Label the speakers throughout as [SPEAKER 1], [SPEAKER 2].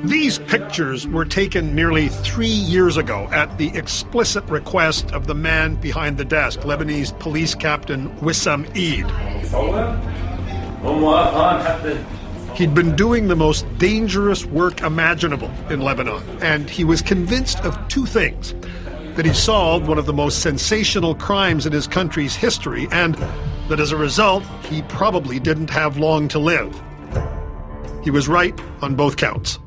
[SPEAKER 1] These pictures were taken nearly 3 years ago at the explicit request of the man behind the desk, Lebanese police captain Wissam Eid. He'd been doing the most dangerous work imaginable in Lebanon, and he was convinced of two things: that he solved one of the most sensational crimes in his country's history, and that as a result, he probably didn't have long to live. He was right on both counts.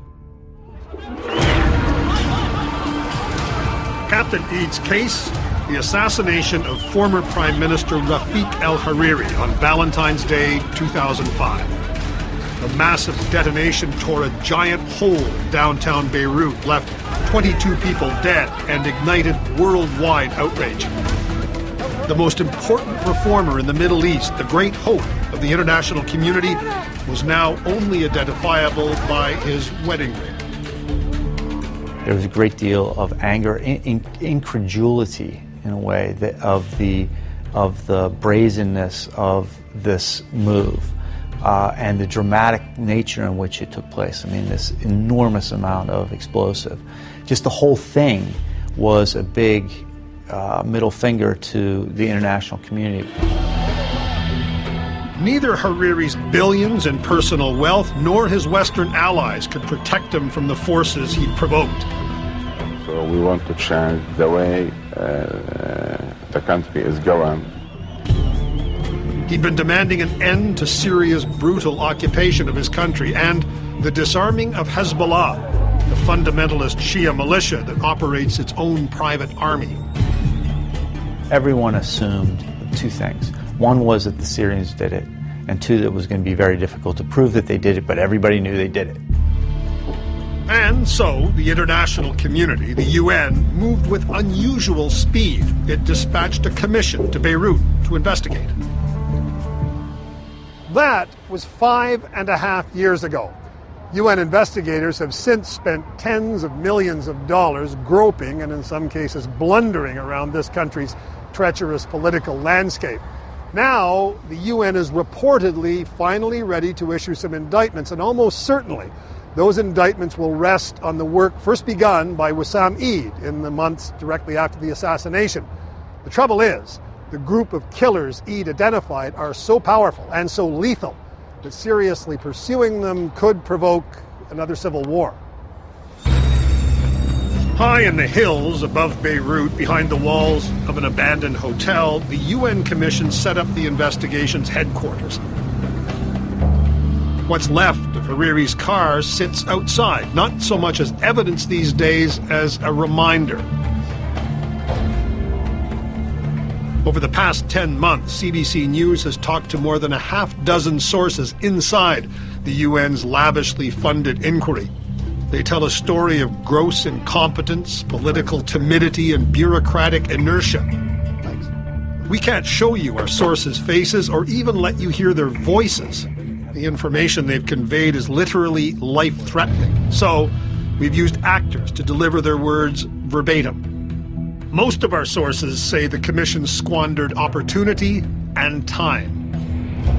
[SPEAKER 1] Captain Eid's case, the assassination of former Prime Minister Rafiq al-Hariri on Valentine's Day 2005. A massive detonation tore a giant hole in downtown Beirut, left 22 people dead, and ignited worldwide outrage. The most important reformer in the Middle East, the great hope of the international community, was now only identifiable by his wedding ring.
[SPEAKER 2] There was a great deal of anger, incredulity, in a way, of the brazenness of this move, and the dramatic nature in which it took place. I mean, this enormous amount of explosive. Just the whole thing was a big middle finger to the international community.
[SPEAKER 1] Neither Hariri's billions in personal wealth nor his Western allies could protect him from the forces he provoked.
[SPEAKER 3] So we want to change the way the country is going.
[SPEAKER 1] He'd been demanding an end to Syria's brutal occupation of his country and the disarming of Hezbollah, the fundamentalist Shia militia that operates its own private army.
[SPEAKER 2] Everyone assumed two things. One was that the Syrians did it, and two, that it was going to be very difficult to prove that they did it, but everybody knew they did it.
[SPEAKER 1] And so the international community, the UN, moved with unusual speed. It dispatched a commission to Beirut to investigate. That was 5.5 years ago. UN investigators have since spent tens of millions of dollars groping and in some cases blundering around this country's treacherous political landscape. Now, the UN is reportedly finally ready to issue some indictments, and almost certainly those indictments will rest on the work first begun by Wissam Eid in the months directly after the assassination. The trouble is, the group of killers Eid identified are so powerful and so lethal that seriously pursuing them could provoke another civil war. High in the hills above Beirut, behind the walls of an abandoned hotel, the UN Commission set up the investigation's headquarters. What's left of Hariri's car sits outside, not so much as evidence these days as a reminder. Over the past 10 months, CBC News has talked to more than a half-dozen sources inside the UN's lavishly funded inquiry. They tell a story of gross incompetence, political timidity, and bureaucratic inertia. We can't show you our sources' faces or even let you hear their voices. The information they've conveyed is literally life-threatening. So we've used actors to deliver their words verbatim. Most of our sources say the Commission squandered opportunity and time.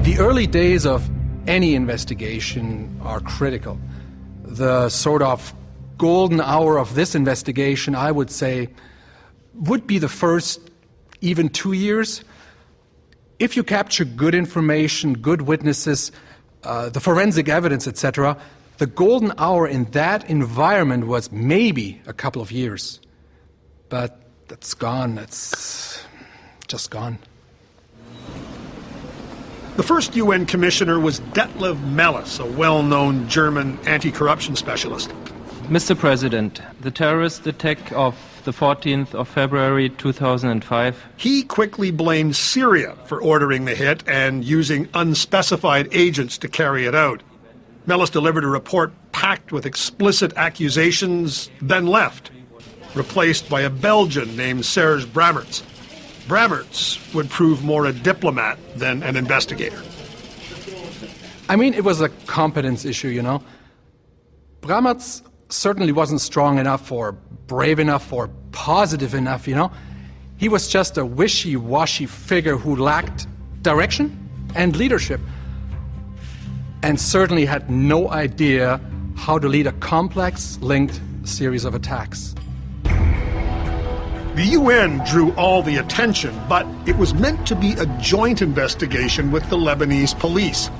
[SPEAKER 4] The early days of any investigation are critical. The sort of golden hour of this investigation, I would say, would be the first even 2 years. If you capture good information, good witnesses, the forensic evidence, etc., the golden hour in that environment was maybe a couple of years. But that's gone. It's just gone.
[SPEAKER 1] The first UN commissioner was Detlev Meles, a well-known German anti-corruption specialist.
[SPEAKER 5] Mr. President, the terrorist attack of the 14th of February 2005.
[SPEAKER 1] He quickly blamed Syria for ordering the hit and using unspecified agents to carry it out. Meles delivered a report packed with explicit accusations, then left, replaced by a Belgian named Serge Brammertz. Brammertz would prove more a diplomat than an investigator.
[SPEAKER 4] I mean, it was a competence issue, you know. Brammertz certainly wasn't strong enough or brave enough or positive enough, you know. He was just a wishy-washy figure who lacked direction and leadership. and certainly had no idea how to lead a complex, linked series of attacks.
[SPEAKER 1] The UN drew all the attention, but it was meant to be a joint investigation with the Lebanese police.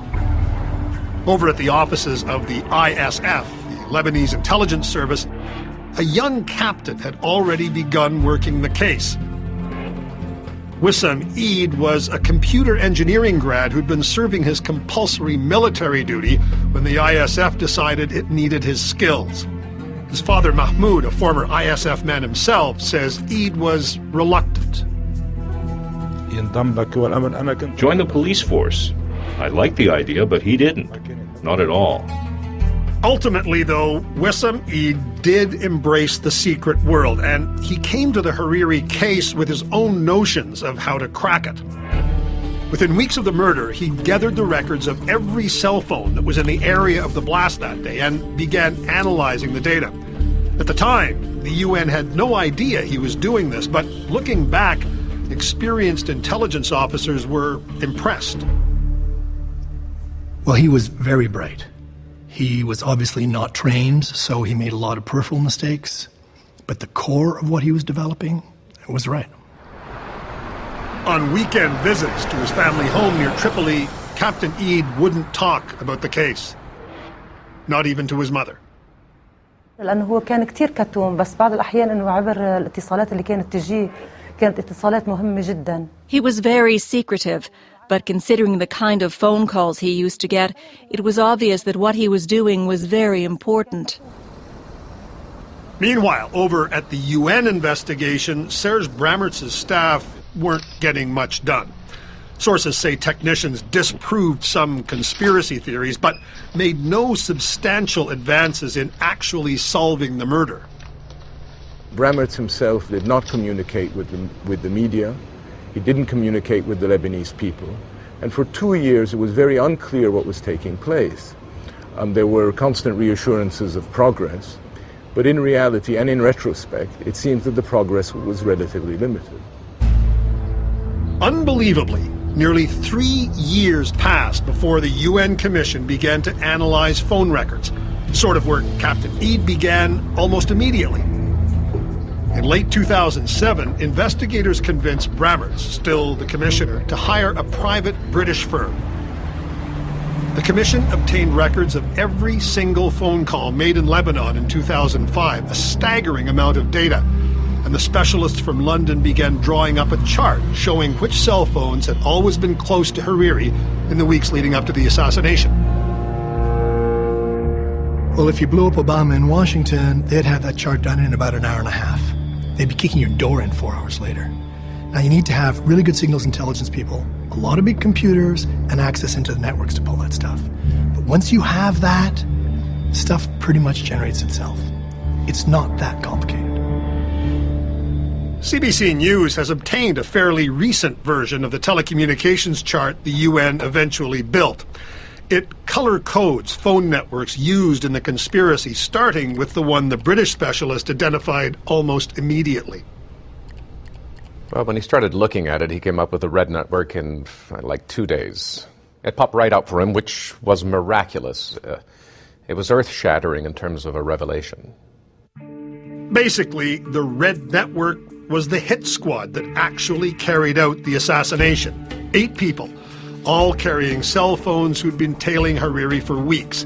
[SPEAKER 1] Over at the offices of the ISF, the Lebanese Intelligence Service, a young captain had already begun working the case. Wissam Eid was a computer engineering grad who'd been serving his compulsory military duty when the ISF decided it needed his skills. His father Mahmoud, a former ISF man himself, says Eid was reluctant.
[SPEAKER 6] Join the police force. I liked the idea, but he didn't. Not at all.
[SPEAKER 1] Ultimately, though, Wissam Eid did embrace the secret world, and he came to the Hariri case with his own notions of how to crack it. Within weeks of the murder, he gathered the records of every cell phone that was in the area of the blast that day and began analyzing the data. At the time, the UN had no idea he was doing this, but looking back, experienced intelligence officers were impressed.
[SPEAKER 7] Well, he was very bright. He was obviously not trained, so he made a lot of peripheral mistakes. But the core of what he was developing was right.
[SPEAKER 1] On weekend visits to his family home near Tripoli, Captain Eid wouldn't talk about the case. Not even to his mother.
[SPEAKER 8] لأنه هو كان كتير كتوم بس بعض الأحيان إنه عبر الاتصالات اللي كانت تجيه كانت اتصالات مهمة جدا.
[SPEAKER 9] He was very secretive, but considering the kind of phone calls he used to get, it was obvious that what he was doing was very important.
[SPEAKER 1] Meanwhile, over at the UN investigation, Serge Brammertz's staff weren't getting much done. Sources say technicians disproved some conspiracy theories, but made no substantial advances in actually solving the murder.
[SPEAKER 10] Brammertz himself did not communicate with the media. He didn't communicate with the Lebanese people. And for 2 years, it was very unclear what was taking place. There were constant reassurances of progress, but in reality and in retrospect, it seems that the progress was relatively limited.
[SPEAKER 1] Unbelievably, nearly 3 years passed before the UN Commission began to analyze phone records, sort of where Captain Eid began almost immediately. In late 2007, investigators convinced Brammertz, still the commissioner, to hire a private British firm. The commission obtained records of every single phone call made in Lebanon in 2005, a staggering amount of data. And the specialists from London began drawing up a chart showing which cell phones had always been close to Hariri in the weeks leading up to the assassination.
[SPEAKER 7] Well, if you blew up Obama in Washington, they'd have that chart done in about an hour and a half. They'd be kicking your door in 4 hours later. Now, you need to have really good signals intelligence people, a lot of big computers, and access into the networks to pull that stuff. But once you have that, stuff pretty much generates itself. It's not that complicated.
[SPEAKER 1] CBC News has obtained a fairly recent version of the telecommunications chart the UN eventually built. It color codes phone networks used in the conspiracy, starting with the one the British specialist identified almost immediately.
[SPEAKER 11] Well, when he started looking at it, he came up with a red network in like 2 days. It popped right out for him, which was miraculous. It was earth-shattering in terms of a revelation.
[SPEAKER 1] Basically, the red network was the hit squad that actually carried out the assassination. 8 people, all carrying cell phones who'd been tailing Hariri for weeks.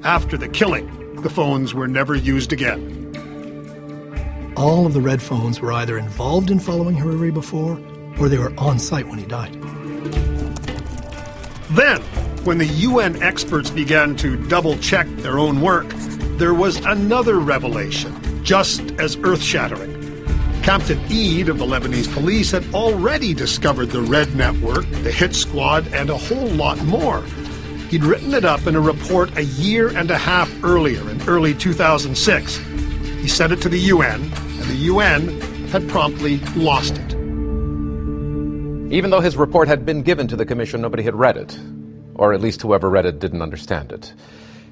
[SPEAKER 1] After the killing, the phones were never used again.
[SPEAKER 7] All of the red phones were either involved in following Hariri before, or they were on site when he died.
[SPEAKER 1] Then, when the UN experts began to double-check their own work, there was another revelation, just as earth-shattering. Captain Eid of the Lebanese police had already discovered the Red Network, the hit squad, and a whole lot more. He'd written it up in a report a year and a half earlier, in early 2006. He sent it to the UN, and the UN had promptly lost it.
[SPEAKER 11] Even though his report had been given to the Commission, nobody had read it. Or at least whoever read it didn't understand it.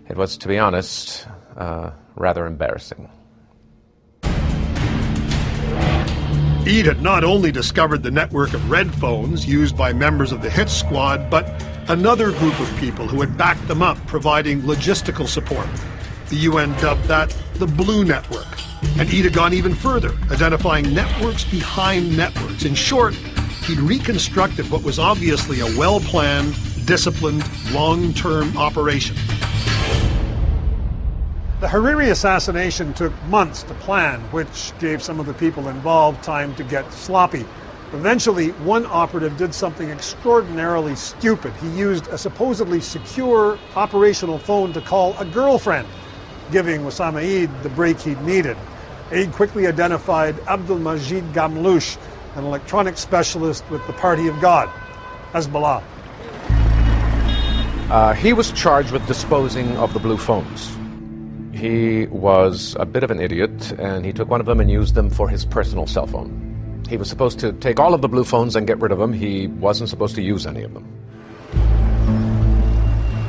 [SPEAKER 11] It was, to be honest, rather embarrassing.
[SPEAKER 1] Eid had not only discovered the network of red phones used by members of the hit squad, but another group of people who had backed them up, providing logistical support. The UN dubbed that the Blue Network. And Eid had gone even further, identifying networks behind networks. In short, he'd reconstructed what was obviously a well-planned, disciplined, long-term operation. The Hariri assassination took months to plan, which gave some of the people involved time to get sloppy. Eventually, one operative did something extraordinarily stupid. He used a supposedly secure operational phone to call a girlfriend, giving Wissam Eid the break he'd needed. Eid quickly identified Abdul Majid Gamlouche, an electronic specialist with the Party of God, Hezbollah.
[SPEAKER 11] He was charged with disposing of the blue phones. He was a bit of an idiot, and he took one of them and used them for his personal cell phone. He was supposed to take all of the blue phones and get rid of them. He wasn't supposed to use any of them.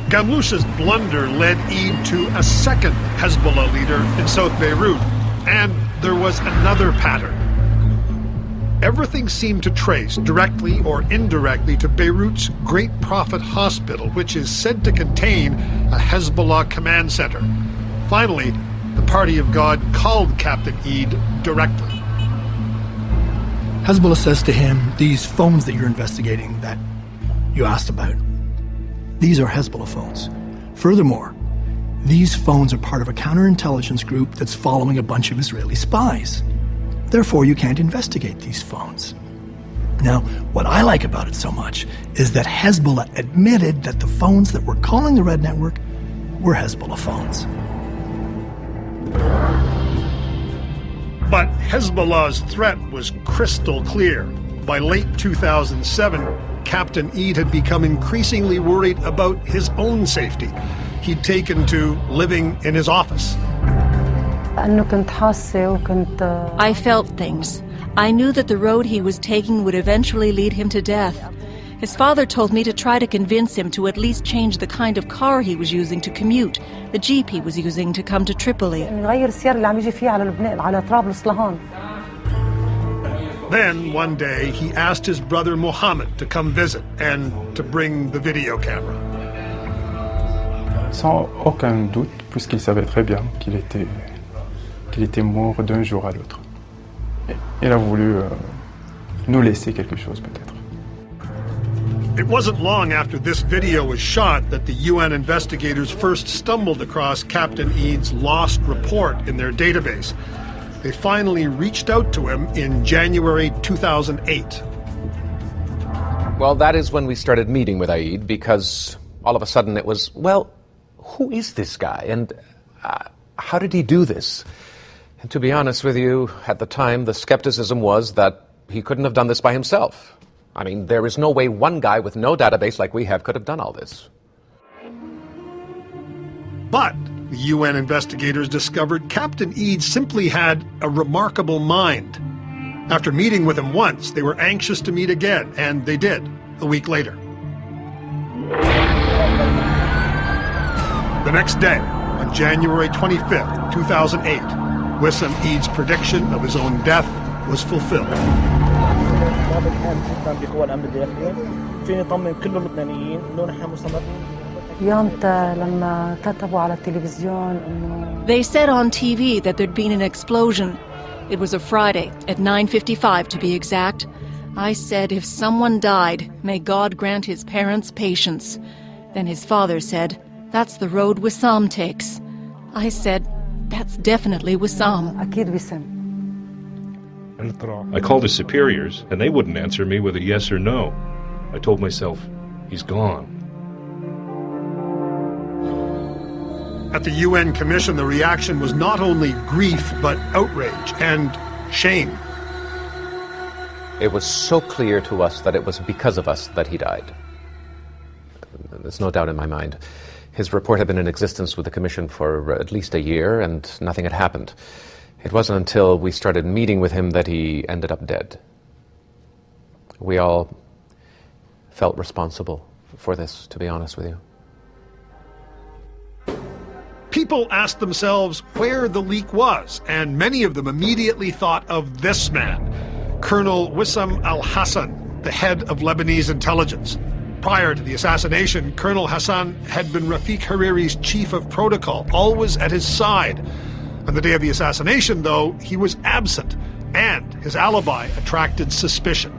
[SPEAKER 1] Gamlouche's blunder led Eid to a second Hezbollah leader in South Beirut, and there was another pattern. Everything seemed to trace, directly or indirectly, to Beirut's Great Prophet Hospital, which is said to contain a Hezbollah command center. Finally, the Party of God called Captain Eid directly.
[SPEAKER 7] Hezbollah says to him, these phones that you're investigating that you asked about, these are Hezbollah phones. Furthermore, these phones are part of a counterintelligence group that's following a bunch of Israeli spies. Therefore, you can't investigate these phones. Now, what I like about it so much is that Hezbollah admitted that the phones that were calling the Red Network were Hezbollah phones.
[SPEAKER 1] But Hezbollah's threat was crystal clear. By late 2007, Captain Eid had become increasingly worried about his own safety. He'd taken to living in his office.
[SPEAKER 9] I felt things. I knew that the road he was taking would eventually lead him to death. His father told me to try to convince him to at least change the kind of car he was using to commute, the jeep he was using to come to Tripoli.
[SPEAKER 1] Then, one day, he asked his brother Mohammed to come visit and to bring the video camera.
[SPEAKER 12] Sans aucun doute, puisqu'il savait très bien qu'il était mort d'un jour à l'autre. Il a voulu nous laisser quelque chose, peut-être.
[SPEAKER 1] It wasn't long after this video was shot that the UN investigators first stumbled across Captain Eid's lost report in their database. They finally reached out to him in January 2008.
[SPEAKER 11] Well, that is when we started meeting with Eid, because all of a sudden it was, well, who is this guy, and how did he do this? And to be honest with you, at the time, the skepticism was that he couldn't have done this by himself. I mean, there is no way one guy with no database like we have could have done all this.
[SPEAKER 1] But the UN investigators discovered Captain Eid simply had a remarkable mind. After meeting with him once, they were anxious to meet again, and they did, a week later. The next day, on January 25th, 2008, Wissam Eid's prediction of his own death was fulfilled.
[SPEAKER 9] They said on TV that there'd been an explosion. It was a Friday, at 9:55 to be exact. I said, if someone died, may God grant his parents patience. Then his father said, that's the road Wissam takes. I said, that's definitely Wissam.
[SPEAKER 6] I called his superiors, and they wouldn't answer me with a yes or no. I told myself, he's gone.
[SPEAKER 1] At the UN Commission, the reaction was not only grief, but outrage and shame.
[SPEAKER 11] It was so clear to us that it was because of us that he died. There's no doubt in my mind. His report had been in existence with the Commission for at least a year, and nothing had happened. It wasn't until we started meeting with him that he ended up dead. We all felt responsible for this, to be honest with you.
[SPEAKER 1] People asked themselves where the leak was, and many of them immediately thought of this man, Colonel Wissam al-Hassan, the head of Lebanese intelligence. Prior to the assassination, Colonel Hassan had been Rafik Hariri's chief of protocol, always at his side. On the day of the assassination, though, he was absent, and his alibi attracted suspicion.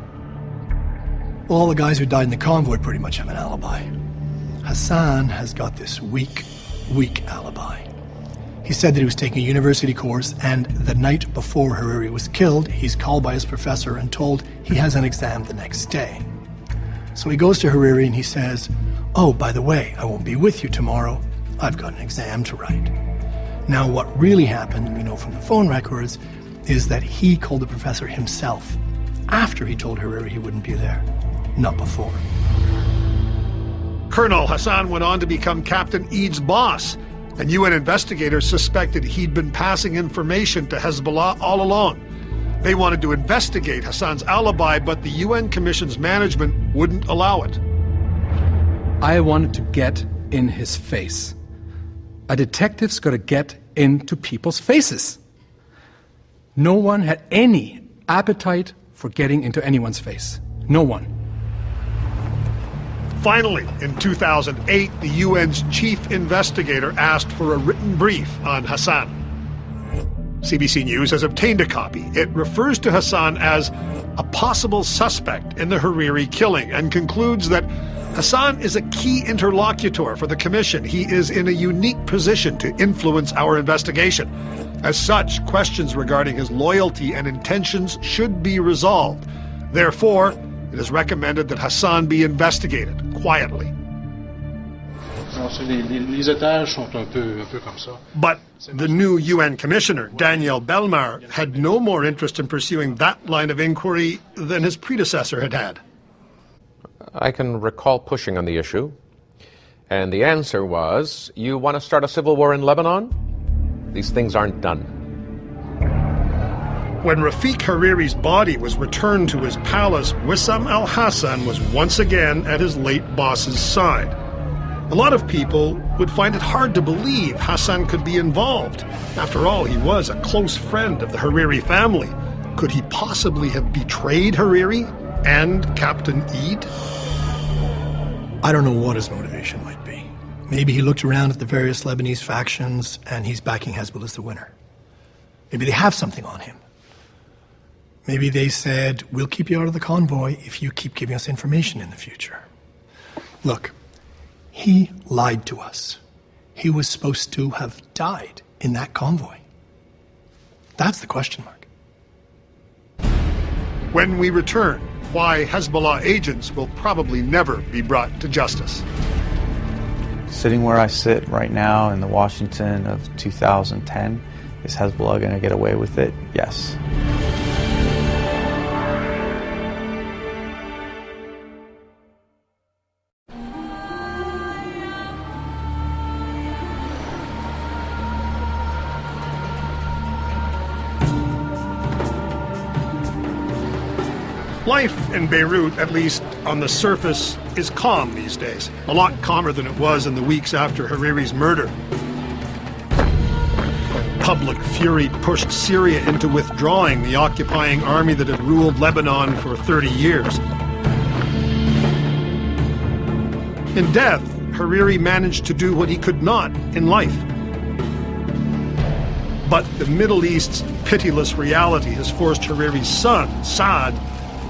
[SPEAKER 7] Well, all the guys who died in the convoy pretty much have an alibi. Hassan has got this weak alibi. He said that he was taking a university course, and the night before Hariri was killed, he's called by his professor and told he has an exam the next day. So he goes to Hariri and he says, "Oh, by the way, I won't be with you tomorrow. I've got an exam to write." Now, what really happened, we know from the phone records, is that he called the professor himself after he told Hariri he wouldn't be there, not before.
[SPEAKER 1] Colonel Hassan went on to become Captain Eid's boss, and UN investigators suspected he'd been passing information to Hezbollah all along. They wanted to investigate Hassan's alibi, but the UN Commission's management wouldn't allow it.
[SPEAKER 4] I wanted to get in his face. A detective's got to get into people's faces. No one had any appetite for getting into anyone's face. No one.
[SPEAKER 1] Finally, in 2008, the UN's chief investigator asked for a written brief on Hassan. CBC News has obtained a copy. It refers to Hassan as a possible suspect in the Hariri killing and concludes that Hassan is a key interlocutor for the Commission. He is in a unique position to influence our investigation. As such, questions regarding his loyalty and intentions should be resolved. Therefore, it is recommended that Hassan be investigated quietly. But the new UN Commissioner, Daniel Belmar, had no more interest in pursuing that line of inquiry than his predecessor had had.
[SPEAKER 11] I can recall pushing on the issue, and the answer was, you want to start a civil war in Lebanon? These things aren't done.
[SPEAKER 1] When Rafik Hariri's body was returned to his palace, Wissam al-Hassan was once again at his late boss's side. A lot of people would find it hard to believe Hassan could be involved. After all, he was a close friend of the Hariri family. Could he possibly have betrayed Hariri and Captain Eid?
[SPEAKER 7] I don't know what his motivation might be. Maybe he looked around at the various Lebanese factions and he's backing Hezbollah as the winner. Maybe they have something on him. Maybe they said, we'll keep you out of the convoy if you keep giving us information in the future. Look, he lied to us. He was supposed to have died in that convoy. That's the question mark.
[SPEAKER 1] When we return, why Hezbollah agents will probably never be brought to justice.
[SPEAKER 2] Sitting where I sit right now in the Washington of 2010, is Hezbollah going to get away with it? Yes.
[SPEAKER 1] Life in Beirut, at least on the surface, is calm these days. A lot calmer than it was in the weeks after Hariri's murder. Public fury pushed Syria into withdrawing the occupying army that had ruled Lebanon for 30 years. In death, Hariri managed to do what he could not in life. But the Middle East's pitiless reality has forced Hariri's son, Saad,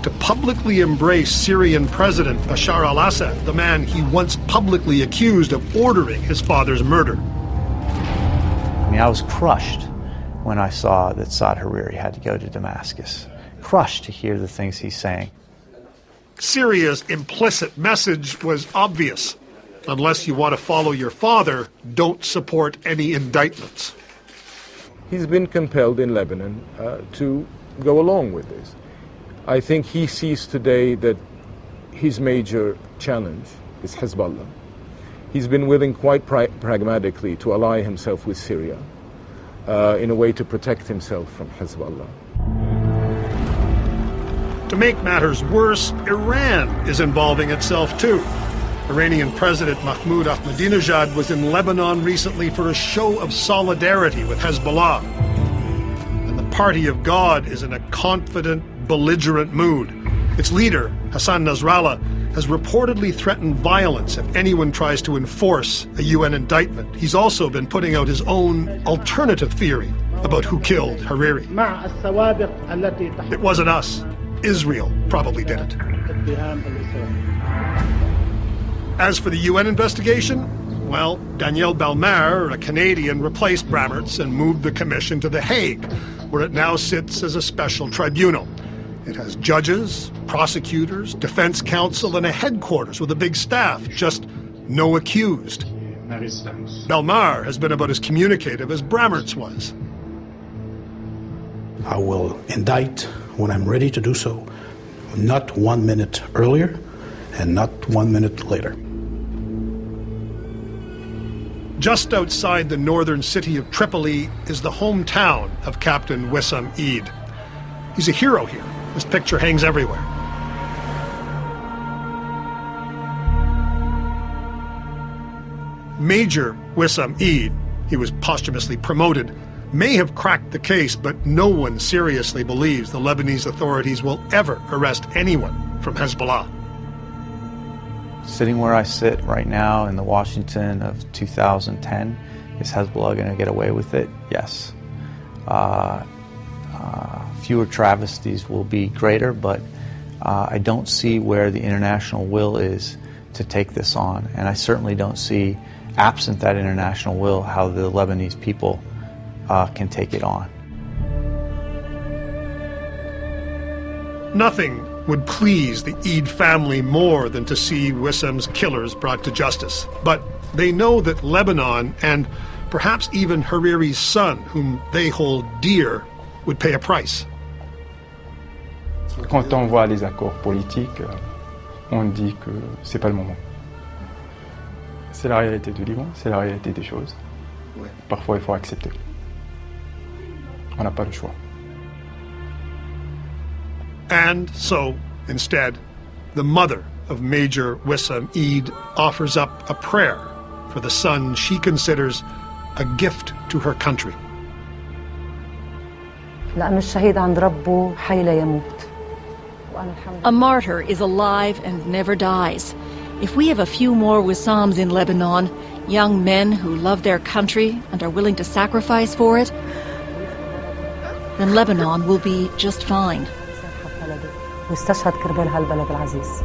[SPEAKER 1] to publicly embrace Syrian President Bashar al-Assad, the man he once publicly accused of ordering his father's murder.
[SPEAKER 2] I mean, I was crushed when I saw that Saad Hariri had to go to Damascus. Crushed to hear the things he's saying.
[SPEAKER 1] Syria's implicit message was obvious. Unless you want to follow your father, don't support any indictments.
[SPEAKER 10] He's been compelled in Lebanon to go along with this. I think he sees today that his major challenge is Hezbollah. He's been willing quite pragmatically to ally himself with Syria in a way to protect himself from Hezbollah.
[SPEAKER 1] To make matters worse, Iran is involving itself too. Iranian President Mahmoud Ahmadinejad was in Lebanon recently for a show of solidarity with Hezbollah. And the Party of God is in a confident, belligerent mood. Its leader, Hassan Nasrallah, has reportedly threatened violence if anyone tries to enforce a UN indictment. He's also been putting out his own alternative theory about who killed Hariri. It wasn't us. Israel probably did it. As for the UN investigation, well, Danielle Bellemare, a Canadian, replaced Brammertz and moved the commission to The Hague, where it now sits as a special tribunal. It has judges, prosecutors, defense counsel, and a headquarters with a big staff, just no accused. Bellemare has been about as communicative as Brammertz was.
[SPEAKER 13] I will indict when I'm ready to do so, not 1 minute earlier and not 1 minute later.
[SPEAKER 1] Just outside the northern city of Tripoli is the hometown of Captain Wissam Eid. He's a hero here. His picture hangs everywhere. Major Wissam Eid, he was posthumously promoted, may have cracked the case, but no one seriously believes the Lebanese authorities will ever arrest anyone from Hezbollah.
[SPEAKER 2] Sitting where I sit right now in the Washington of 2010, is Hezbollah going to get away with it? Yes. Fewer travesties will be greater, but I don't see where the international will is to take this on. And I certainly don't see, absent that international will, how the Lebanese people can take it on.
[SPEAKER 1] Nothing would please the Eid family more than to see Wissam's killers brought to justice. But they know that Lebanon, and perhaps even Hariri's son, whom they hold dear, would pay a price.
[SPEAKER 12] Quand on voit les accords politiques, on dit que c'est pas le moment. C'est la réalité du Liban, c'est la réalité des choses. Parfois, il faut accepter. On n'a pas le choix.
[SPEAKER 1] And so, instead, the mother of Major Wissam Eid offers up a prayer for the son she considers a gift to her country.
[SPEAKER 8] لأن الشهيد عند ربه حي لا يموت.
[SPEAKER 9] A martyr is alive and never dies. If we have a few more Wissams in Lebanon, young men who love their country and are willing to sacrifice for it, then Lebanon will be just fine.
[SPEAKER 8] واستشهد كرمال هالبلد العزيز.